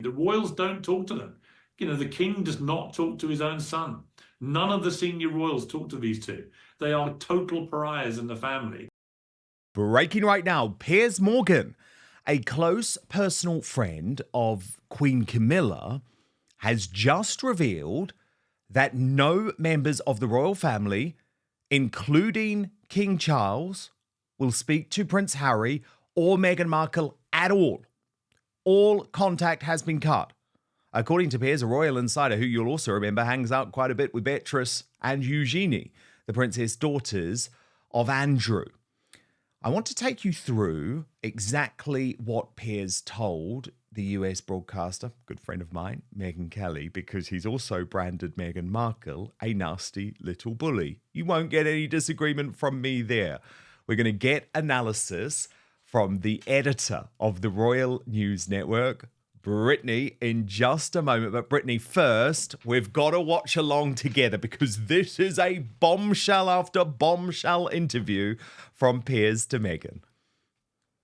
The royals don't talk to them. The king does not talk to his own son. None of the senior royals talk to these two. They are total pariahs in the family. Breaking right now, Piers Morgan, a close personal friend of Queen Camilla, has just revealed that no members of the royal family, including King Charles, will speak to Prince Harry or Meghan Markle at all. All contact has been cut. According to Piers, a royal insider who you'll also remember hangs out quite a bit with Beatrice and Eugenie, the princess daughters of Andrew. I want to take you through exactly what Piers told the US broadcaster, good friend of mine, Megyn Kelly, because he's also branded Meghan Markle a nasty little bully. You won't get any disagreement from me there. We're going to get analysis from the editor of the Royal News Network, Brittany, in just a moment. But Brittany, first, we've got to watch along together because this is a bombshell after bombshell interview from Piers to Meghan.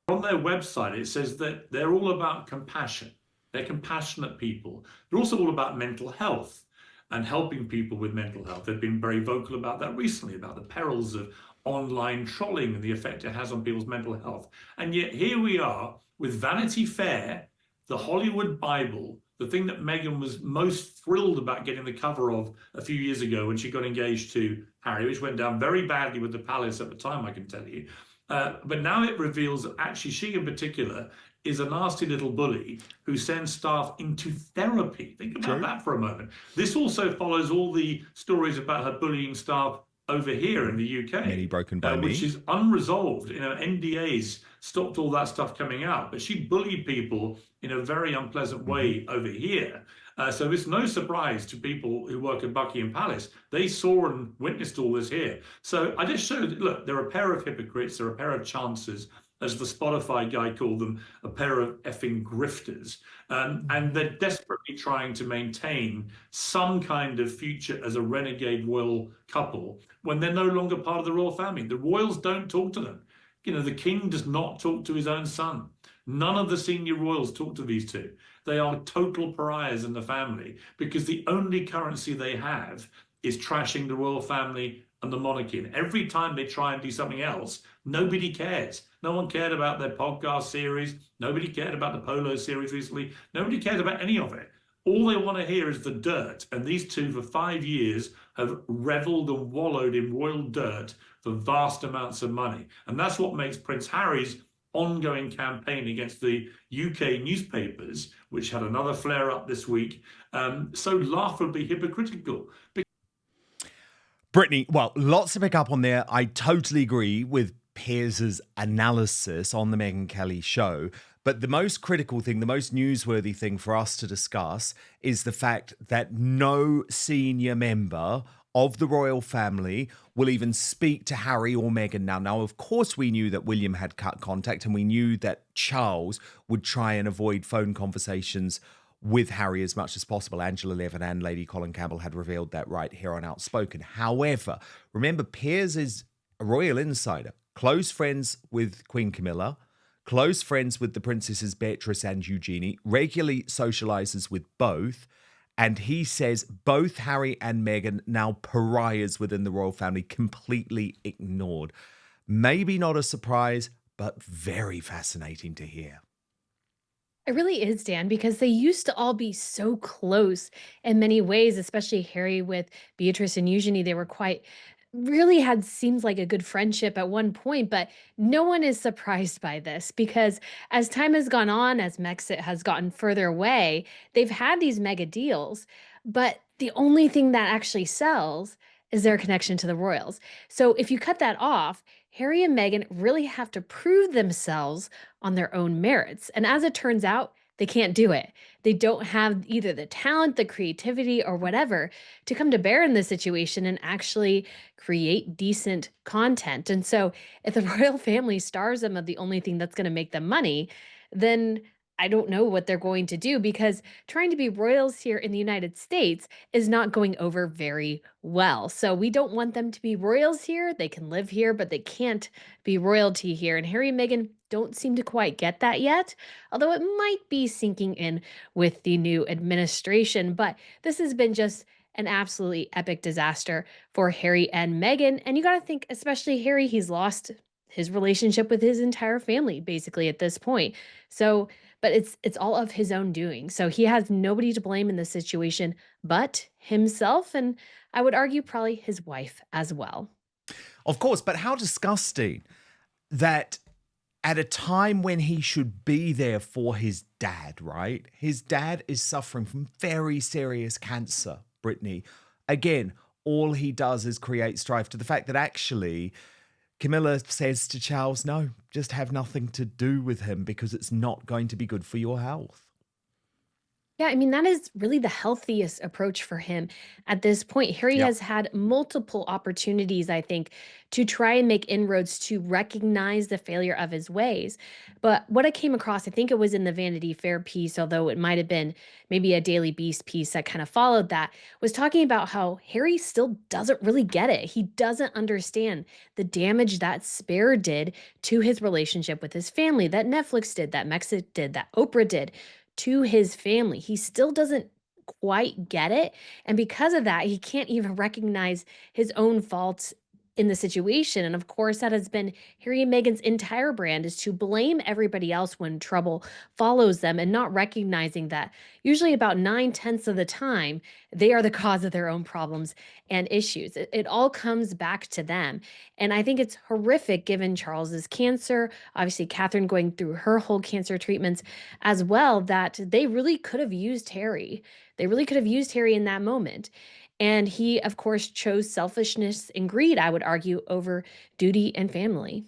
On their website, it says that they're all about compassion. They're compassionate people. They're also all about mental health and helping people with mental health. They've been very vocal about that recently, about the perils of online trolling and the effect it has on people's mental health. And yet here we are with Vanity Fair, the Hollywood Bible, the thing that Meghan was most thrilled about getting the cover of a few years ago when she got engaged to Harry, which went down very badly with the palace at the time, I can tell you. But now it reveals that actually she in particular is a nasty little bully who sends staff into therapy. Think about that for a moment. This also follows all the stories about her bullying staff over here in the UK. Many broken by which me. is unresolved. NDAs stopped all that stuff coming out, but she bullied people in a very unpleasant way over here. So it's no surprise to people who work at Buckingham Palace. They saw and witnessed all this here. So I just showed, look, they're a pair of hypocrites, they're a pair of chancers, as the Spotify guy called them, a pair of effing grifters. And they're desperately trying to maintain some kind of future as a renegade royal couple when they're no longer part of the royal family. The royals don't talk to them. The king does not talk to his own son. None of the senior royals talk to these two. They are total pariahs in the family because the only currency they have is trashing the royal family and the monarchy. And every time they try and do something else, nobody cares. No one cared about their podcast series. Nobody cared about the polo series recently. Nobody cares about any of it. All they want to hear is the dirt. And these two, for 5 years, have reveled and wallowed in royal dirt for vast amounts of money. And that's what makes Prince Harry's ongoing campaign against the UK newspapers, which had another flare-up this week, so laughably hypocritical. Brittany, well, lots to pick up on there. I totally agree with Piers's analysis on the Megyn Kelly show. But the most critical thing, the most newsworthy thing for us to discuss is the fact that no senior member of the royal family will even speak to Harry or Meghan now. Now, of course, we knew that William had cut contact and we knew that Charles would try and avoid phone conversations with Harry as much as possible. Angela Levin and Lady Colin Campbell had revealed that right here on Outspoken. However, remember, Piers is a royal insider, close friends with Queen Camilla, close friends with the princesses Beatrice and Eugenie, regularly socializes with both. And he says both Harry and Meghan, now pariahs within the royal family, completely ignored. Maybe not a surprise, but very fascinating to hear. It really is, Dan, because they used to all be so close in many ways, especially Harry with Beatrice and Eugenie. They were really had seems like a good friendship at one point, but no one is surprised by this because as time has gone on, as Mexit has gotten further away, they've had these mega deals, but the only thing that actually sells is their connection to the royals. So if you cut that off, Harry and Meghan really have to prove themselves on their own merits. And as it turns out, they can't do it. They don't have either the talent, the creativity, or whatever to come to bear in this situation and actually create decent content. And so if the royal family stars them of the only thing that's going to make them money, then I don't know what they're going to do because trying to be royals here in the United States is not going over very well. So we don't want them to be royals here. They can live here, but they can't be royalty here. And Harry and Meghan don't seem to quite get that yet, although it might be sinking in with the new administration. But this has been just an absolutely epic disaster for Harry and Meghan. And you got to think, especially Harry, he's lost his relationship with his entire family basically at this point. So, but it's all of his own doing. So he has nobody to blame in this situation but himself, and I would argue probably his wife as well. Of course, but how disgusting that at a time when he should be there for his dad, right? His dad is suffering from very serious cancer, Brittany. Again, all he does is create strife, to the fact that actually Camilla says to Charles, no, just have nothing to do with him because it's not going to be good for your health. Yeah, I mean, that is really the healthiest approach for him at this point. Harry Yep. has had multiple opportunities, I think, to try and make inroads to recognize the failure of his ways. But what I came across, I think it was in the Vanity Fair piece, although it might have been maybe a Daily Beast piece that kind of followed that, was talking about how Harry still doesn't really get it. He doesn't understand the damage that Spare did to his relationship with his family, that Netflix did, that Mexic did, that Oprah did to his family. He still doesn't quite get it. And because of that, he can't even recognize his own faults in the situation. And of course, that has been Harry and Meghan's entire brand, is to blame everybody else when trouble follows them and not recognizing that usually about 9/10 of the time, they are the cause of their own problems and issues. It all comes back to them. And I think it's horrific given Charles's cancer, obviously Catherine going through her whole cancer treatments as well, that they really could have used Harry. They really could have used Harry in that moment. And he, of course, chose selfishness and greed, I would argue, over duty and family.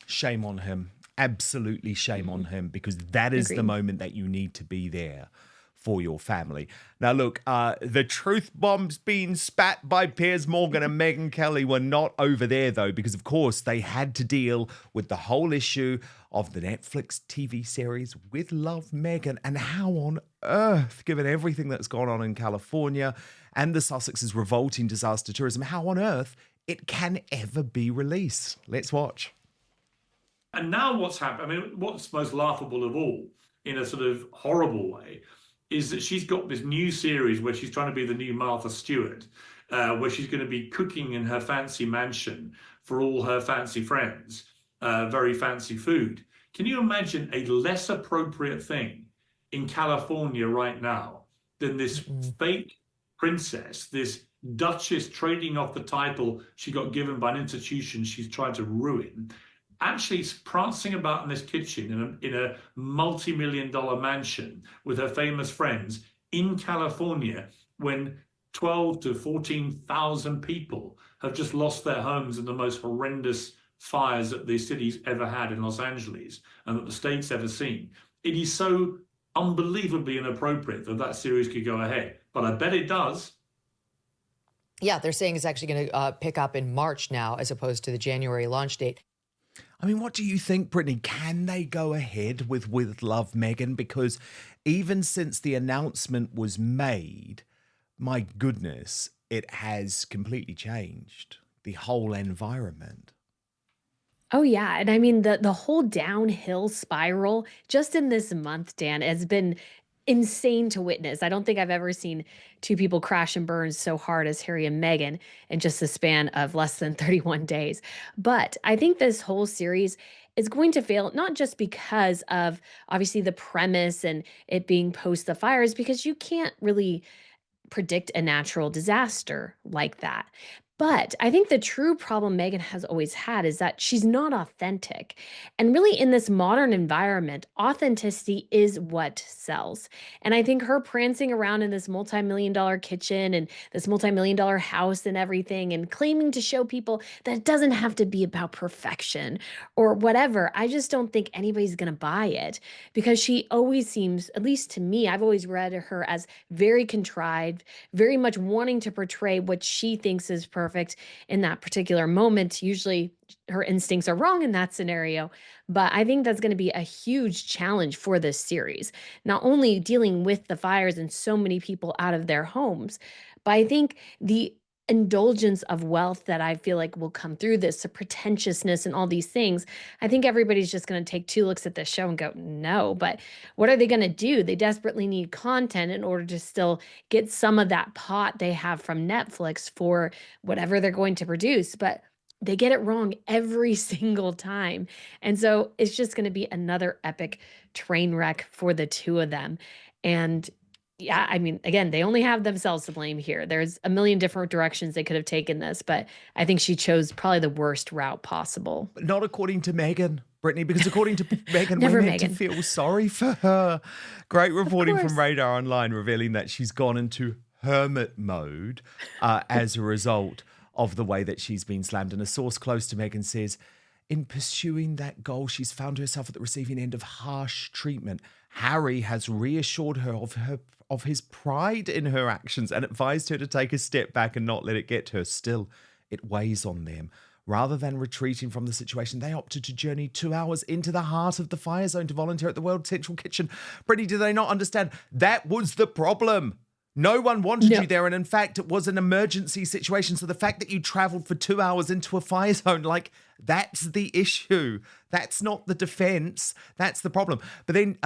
Shame on him. Absolutely shame on Mhm. him, because that is the Agreed. moment that you need to be there for your family. Now, look, the truth bombs being spat by Piers Morgan and Megyn Kelly were not over there, though, because, of course, they had to deal with the whole issue of the Netflix TV series With Love, Meghan, and how on earth, given everything that's gone on in California and the Sussex's revolting disaster tourism, how on earth it can ever be released. Let's watch. And now what's happened? I mean, what's most laughable of all, in a sort of horrible way, is that she's got this new series where she's trying to be the new Martha Stewart, where she's going to be cooking in her fancy mansion for all her fancy friends, very fancy food. Can you imagine a less appropriate thing in California right now than this Mm-mm. fake princess, this duchess trading off the title she got given by an institution she's trying to ruin, actually prancing about in this kitchen in a multi-million-dollar mansion with her famous friends in California, when 12 to 14,000 people have just lost their homes in the most horrendous fires that the city's ever had in Los Angeles and that the state's ever seen. It is so unbelievably inappropriate that that series could go ahead, but I bet it does. Yeah, they're saying it's actually going to pick up in March now, as opposed to the January launch date. I mean, what do you think, Brittany? Can they go ahead with Love, Meghan? Because even since the announcement was made, my goodness, it has completely changed the whole environment. Oh yeah, and I mean the whole downhill spiral just in this month, Dan, has been insane to witness. I don't think I've ever seen two people crash and burn so hard as Harry and Meghan in just the span of less than 31 days. But I think this whole series is going to fail, not just because of obviously the premise and it being post the fires, because you can't really predict a natural disaster like that. But I think the true problem Meghan has always had is that she's not authentic. And really, in this modern environment, authenticity is what sells. And I think her prancing around in this multi-million dollar kitchen and this multi-million dollar house and everything, and claiming to show people that it doesn't have to be about perfection or whatever, I just don't think anybody's going to buy it, because she always seems, at least to me, I've always read her as very contrived, very much wanting to portray what she thinks is perfect in that particular moment. Usually her instincts are wrong in that scenario, but I think that's going to be a huge challenge for this series. Not only dealing with the fires and so many people out of their homes, but I think the indulgence of wealth that I feel like will come through this, the pretentiousness and all these things. I think everybody's just going to take 2 looks at this show and go, no. But what are they going to do? They desperately need content in order to still get some of that pot they have from Netflix for whatever they're going to produce. But they get it wrong every single time. And so it's just going to be another epic train wreck for the 2 of them. And yeah, I mean, again, they only have themselves to blame here. There's a million different directions they could have taken this, but I think she chose probably the worst route possible. But not according to Meghan, Brittany, because according to Meghan, Never we're meant to Meghan. feel sorry for her. Great reporting from course. Radar Online revealing that she's gone into hermit mode as a result of the way that she's been slammed. And a source close to Meghan says, in pursuing that goal, she's found herself at the receiving end of harsh treatment. Harry has reassured her of his pride in her actions and advised her to take a step back and not let it get to her. Still, it weighs on them. Rather than retreating from the situation, they opted to journey 2 hours into the heart of the fire zone to volunteer at the World Central Kitchen. Brittany, do they not understand? That was the problem. No one wanted you there. And in fact, it was an emergency situation. So the fact that you traveled for 2 hours into a fire zone, like, that's the issue. That's not the defense. That's the problem. But then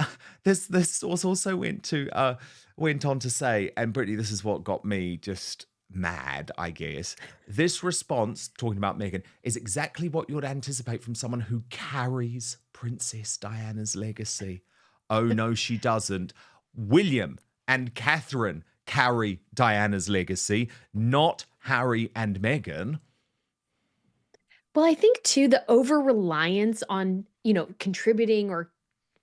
this source also went on to say, and Brittany, this is what got me just mad, I guess. This response, talking about Meghan, is exactly what you'd anticipate from someone who carries Princess Diana's legacy. Oh, no, she doesn't. William and Catherine carry Diana's legacy, not Harry and Meghan. Well, I think too, the over-reliance on, contributing or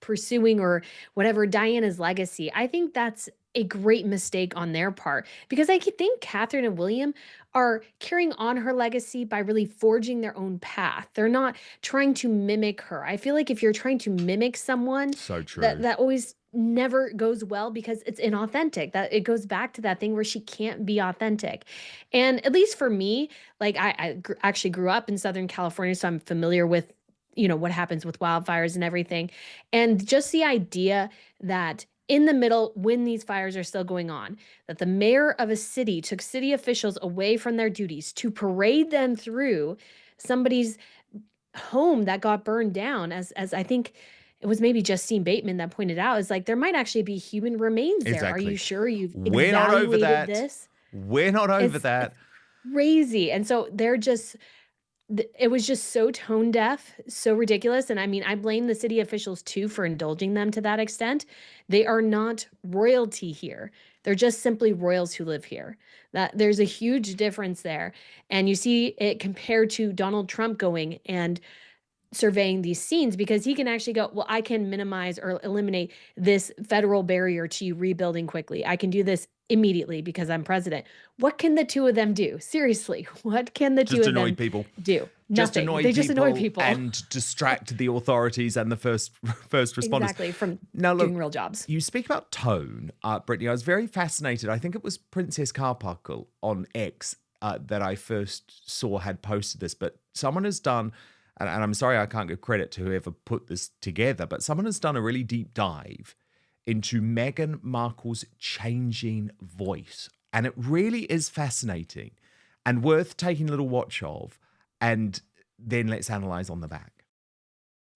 pursuing or whatever Diana's legacy, I think that's a great mistake on their part because I think Catherine and William are carrying on her legacy by really forging their own path. They're not trying to mimic her. I feel like if you're trying to mimic someone, So true. that always never goes well because it's inauthentic. That it goes back to that thing where she can't be authentic. And at least for me, like actually grew up in Southern California, so I'm familiar with what happens with wildfires and everything. And just the idea that in the middle, when these fires are still going on, that the mayor of a city took city officials away from their duties to parade them through somebody's home that got burned down, as I think it was maybe Justine Bateman that pointed out, is like there might actually be human remains there. Exactly. Are you sure you've We're not over evaluated that. this? We're not over It's that. crazy. And so it was just so tone deaf, so ridiculous. And I mean, I blame the city officials too for indulging them to that extent. They are not royalty here. They're just simply royals who live here. That there's a huge difference there. And you see it compared to Donald Trump going and surveying these scenes because he can actually go, well, I can minimize or eliminate this federal barrier to you rebuilding quickly. I can do this immediately because I'm president. What can the 2 of them do? Seriously, what can the 2 Just of annoy them people. do? Just Nothing. annoy They people. just annoy people. And distract the authorities and the first responders. Exactly, from Now, look, doing real jobs. you speak about tone, Brittany. I was very fascinated. I think it was Princess Carparkle on X that I first saw had posted this, but someone has done, and I'm sorry I can't give credit to whoever put this together, but someone has done a really deep dive into Meghan Markle's changing voice. And it really is fascinating and worth taking a little watch of, and then let's analyse on the back.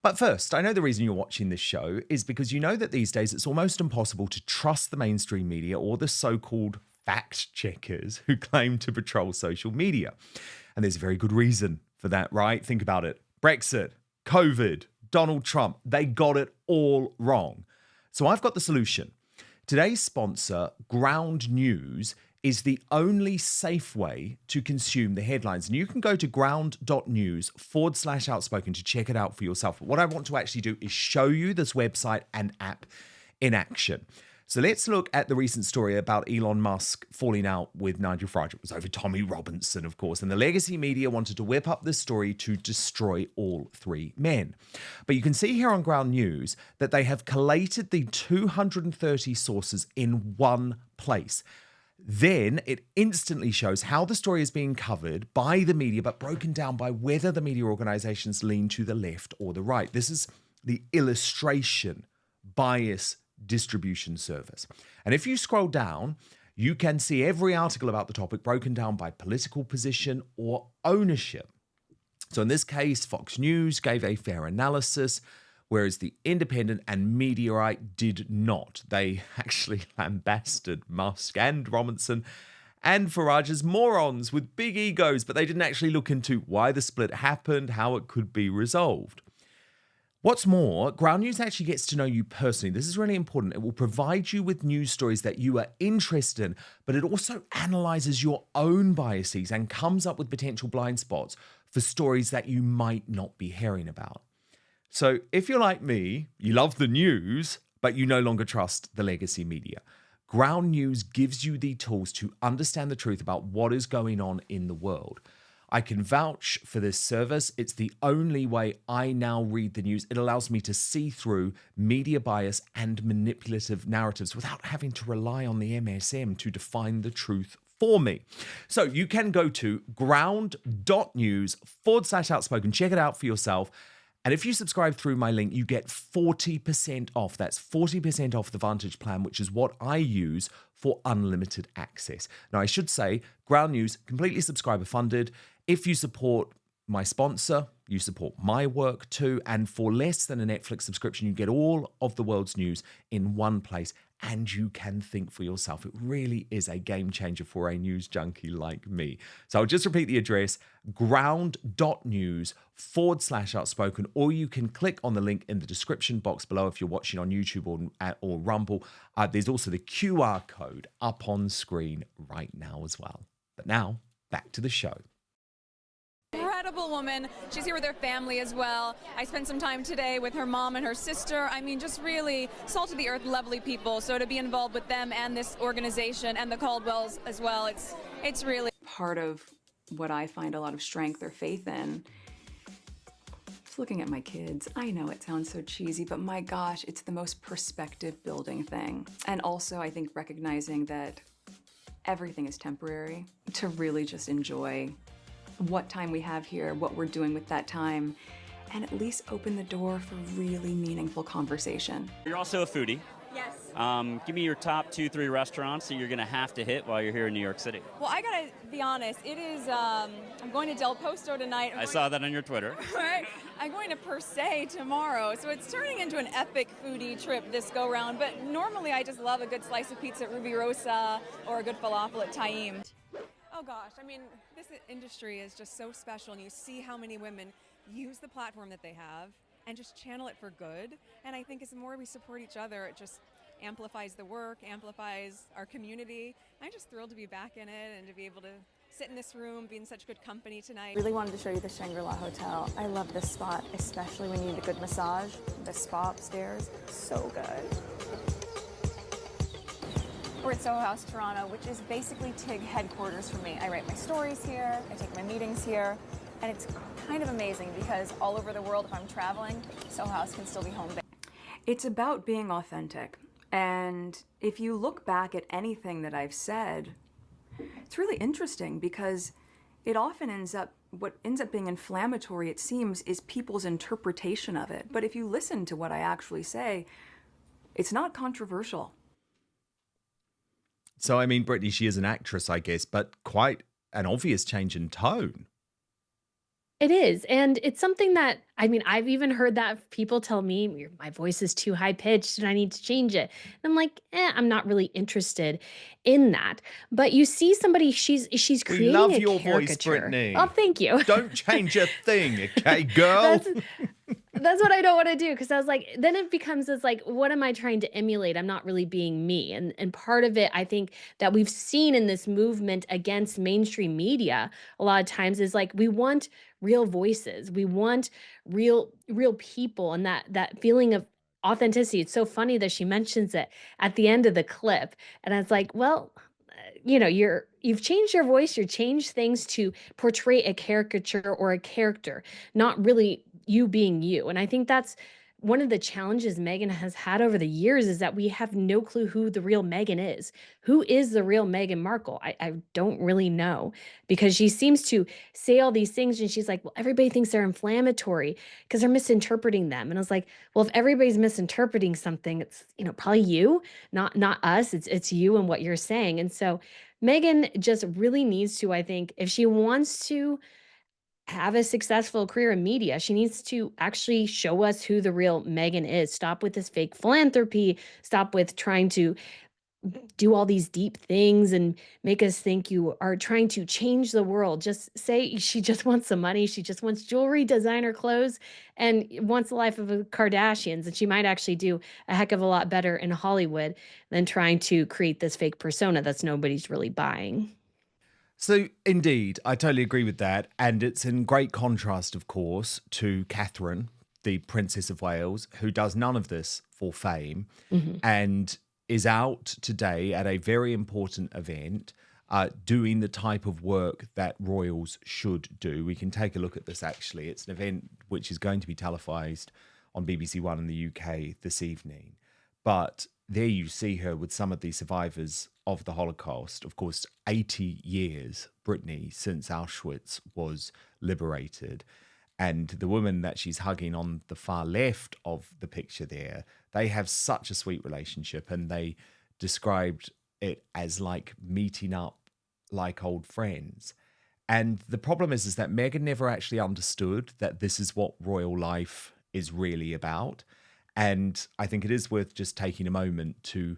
But first, I know the reason you're watching this show is because you know that these days it's almost impossible to trust the mainstream media or the so-called fact checkers who claim to patrol social media. And there's a very good reason for that, right? Think about it. Brexit, COVID, Donald Trump, they got it all wrong. So I've got the solution. Today's sponsor, Ground News, is the only safe way to consume the headlines. And you can go to ground.news/outspoken to check it out for yourself. But what I want to actually do is show you this website and app in action. So let's look at the recent story about Elon Musk falling out with Nigel Farage. It was over Tommy Robinson, of course. And the legacy media wanted to whip up this story to destroy all 3 men. But you can see here on Ground News that they have collated the 230 sources in one place. Then it instantly shows how the story is being covered by the media, but broken down by whether the media organizations lean to the left or the right. This is the illustration bias distribution service. And if you scroll down, You can see every article about the topic broken down by political position or ownership. So in this case, Fox News gave a fair analysis, whereas the Independent and Mediaite did not. They actually lambasted Musk and Robinson and Farage as morons with big egos, but they didn't actually look into why the split happened, how it could be resolved. What's more, Ground News actually gets to know you personally. This is really important. It will provide you with news stories that you are interested in, but it also analyzes your own biases and comes up with potential blind spots for stories that you might not be hearing about. So if you're like me, you love the news, but you no longer trust the legacy media, Ground News gives you the tools to understand the truth about what is going on in the world. I can vouch for this service. It's the only way I now read the news. It allows me to see through media bias and manipulative narratives without having to rely on the MSM to define the truth for me. So you can go to ground.news/outspoken. Check it out for yourself. And if you subscribe through my link, you get 40% off. That's 40% off the Vantage plan, which is what I use for unlimited access. Now, I should say, Ground News, completely subscriber funded. If you support my sponsor, you support my work too. And for less than a Netflix subscription, you get all of the world's news in one place. And you can think for yourself. It really is a game changer for a news junkie like me. So I'll just repeat the address, ground.news/outspoken, or you can click on the link in the description box below if you're watching on YouTube or Rumble. There's also the QR code up on screen right now as well. But now, back to the show. Incredible woman. She's here with her family as well. I spent some time today with her mom and her sister. I mean, just really salt of the earth, lovely people. So to be involved with them and this organization and the Caldwells as well, it's really part of what I find a lot of strength or faith in. Just looking at my kids, I know it sounds so cheesy, but my gosh, it's the most perspective building thing. And also, I think recognizing that everything is temporary, to really just enjoy what time we have here, what we're doing with that time, and at least open the door for really meaningful conversation. You're also a foodie. yes. Give me your top 2-3 restaurants that you're gonna have to hit while you're here in New York City. Well, I gotta be honest. It is. I'm going to Del Posto tonight. I saw that on your Twitter. Right. I'm going to Per Se tomorrow, so it's turning into an epic foodie trip this go round. But normally, I just love a good slice of pizza at Ruby Rosa or a good falafel at Taim. Oh gosh, I mean, this industry is just so special, and you see how many women use the platform that they have and just channel it for good. And I think as the more we support each other, it just amplifies the work, amplifies our community. I'm just thrilled to be back in it and to be able to sit in this room, be in such good company tonight. Really wanted to show you the Shangri-La Hotel. I love this spot, especially when you need a good massage. The spa upstairs, so good. We're at Soho House, Toronto, which is basically TIG headquarters for me. I write my stories here, I take my meetings here, and it's kind of amazing because all over the world, if I'm traveling, Soho House can still be home base. It's about being authentic. And if you look back at anything that I've said, it's really interesting because it often what ends up being inflammatory, it seems, is people's interpretation of it. But if you listen to what I actually say, it's not controversial. So, I mean, Brittany, she is an actress, I guess, but quite an obvious change in tone. It is. And it's something that, I mean, I've even heard that people tell me my voice is too high pitched and I need to change it. And I'm like, I'm not really interested in that. But you see somebody, she's We creating love a your voice, caricature. Brittany. Oh, thank you. Don't change a thing, okay, girl? That's what I don't want to do, because I was like, then it becomes this like, what am I trying to emulate? I'm not really being me. And part of it, I think that we've seen in this movement against mainstream media a lot of times is like, we want real voices. We want real people, and that feeling of authenticity. It's so funny that she mentions it at the end of the clip. And I was like, well, you've changed your voice, you've changed things to portray a caricature or a character, not really you being you. And I think that's one of the challenges Meghan has had over the years is that we have no clue who the real Meghan is. Who is the real Meghan Markle? I don't really know, because she seems to say all these things and she's like, well, everybody thinks they're inflammatory because they're misinterpreting them. And I was like, well, if everybody's misinterpreting something, it's, probably you, not us. It's you and what you're saying. And so Meghan just really needs to, I think, if she wants to have a successful career in media, she needs to actually show us who the real Meghan is. Stop with this fake philanthropy. Stop with trying to do all these deep things and make us think you are trying to change the world. Just say she just wants some money. She just wants jewelry, designer clothes, and wants the life of the Kardashians. And she might actually do a heck of a lot better in Hollywood than trying to create this fake persona that's nobody's really buying. So, indeed, I totally agree with that. And it's in great contrast, of course, to Catherine, the Princess of Wales, who does none of this for fame and is out today at a very important event doing the type of work that royals should do. We can take a look at this, actually. It's an event which is going to be televised on BBC One in the UK this evening. But there you see her with some of the survivors of the Holocaust. Of course, 80 years, Brittany, since Auschwitz was liberated. And the woman that she's hugging on the far left of the picture there, they have such a sweet relationship. And they described it as like meeting up like old friends. And the problem is that Meghan never actually understood that this is what royal life is really about. And I think it is worth just taking a moment to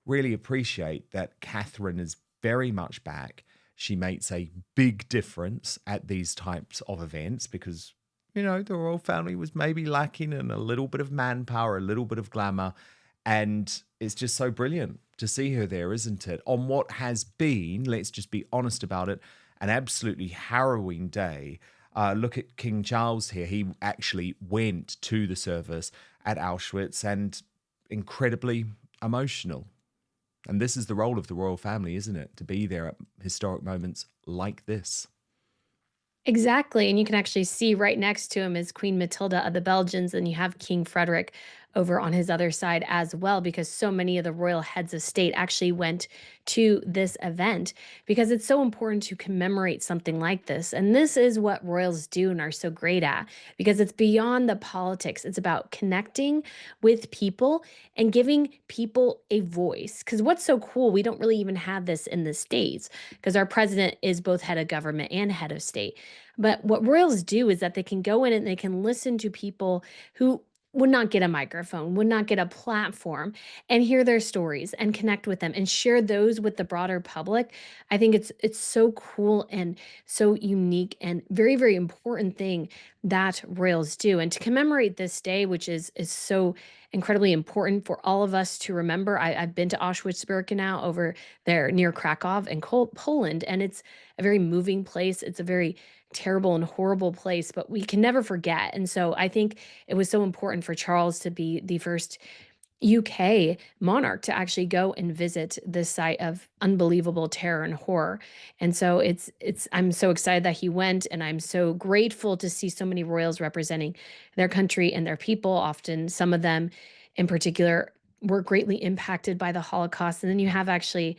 really appreciate that Catherine is very much back. She makes a big difference at these types of events because, the royal family was maybe lacking in a little bit of manpower, a little bit of glamour. And it's just so brilliant to see her there, isn't it? On what has been, let's just be honest about it, an absolutely harrowing day. Look at King Charles here. He actually went to the service at Auschwitz and incredibly emotional. And this is the role of the royal family, isn't it? To be there at historic moments like this. Exactly. And you can actually see right next to him is Queen Matilda of the Belgians, and you have King Frederick over on his other side as well, because so many of the royal heads of state actually went to this event because it's so important to commemorate something like this. And this is what royals do and are so great at, because it's beyond the politics. It's about connecting with people and giving people a voice. Because what's so cool, we don't really even have this in the States because our president is both head of government and head of state. But what royals do is that they can go in and they can listen to people who would not get a microphone, would not get a platform, and hear their stories and connect with them and share those with the broader public. I think it's so cool and so unique and very, very important thing that royals do. And to commemorate this day, which is so incredibly important for all of us to remember. I've been to Auschwitz-Birkenau over there near Krakow in Poland, and it's a very moving place. It's a very terrible and horrible place, but we can never forget. And so I think it was so important for Charles to be the first UK monarch to actually go and visit this site of unbelievable terror and horror. And so I'm so excited that he went, and I'm so grateful to see so many royals representing their country and their people. Often some of them in particular were greatly impacted by the Holocaust. And then you have actually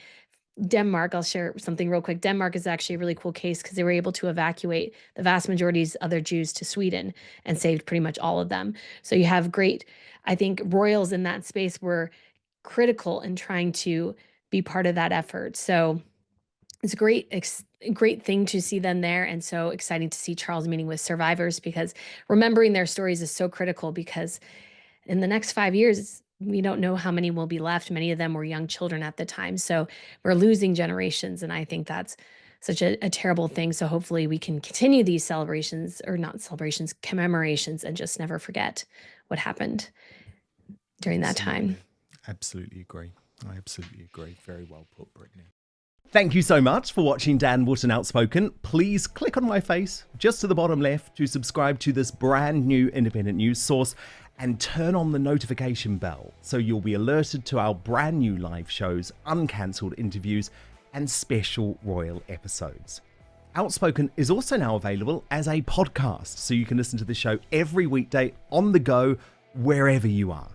Denmark. I'll share something real quick. Denmark is actually a really cool case because they were able to evacuate the vast majority of other Jews to Sweden and saved pretty much all of them. So you have great, I think royals in that space were critical in trying to be part of that effort. So it's a great thing to see them there, and so exciting to see Charles meeting with survivors, because remembering their stories is so critical, because in the next 5 years, we don't know how many will be left. Many of them were young children at the time. So we're losing generations. And I think that's such a terrible thing. So hopefully we can continue these celebrations, or not celebrations, commemorations, and just never forget what happened during that time. Absolutely agree. I absolutely agree. Very well put, Brittany. Thank you so much for watching Dan Wootton Outspoken. Please click on my face just to the bottom left to subscribe to this brand new independent news source, and turn on the notification bell so you'll be alerted to our brand new live shows, uncancelled interviews, and special royal episodes. Outspoken is also now available as a podcast, so you can listen to the show every weekday on the go wherever you are.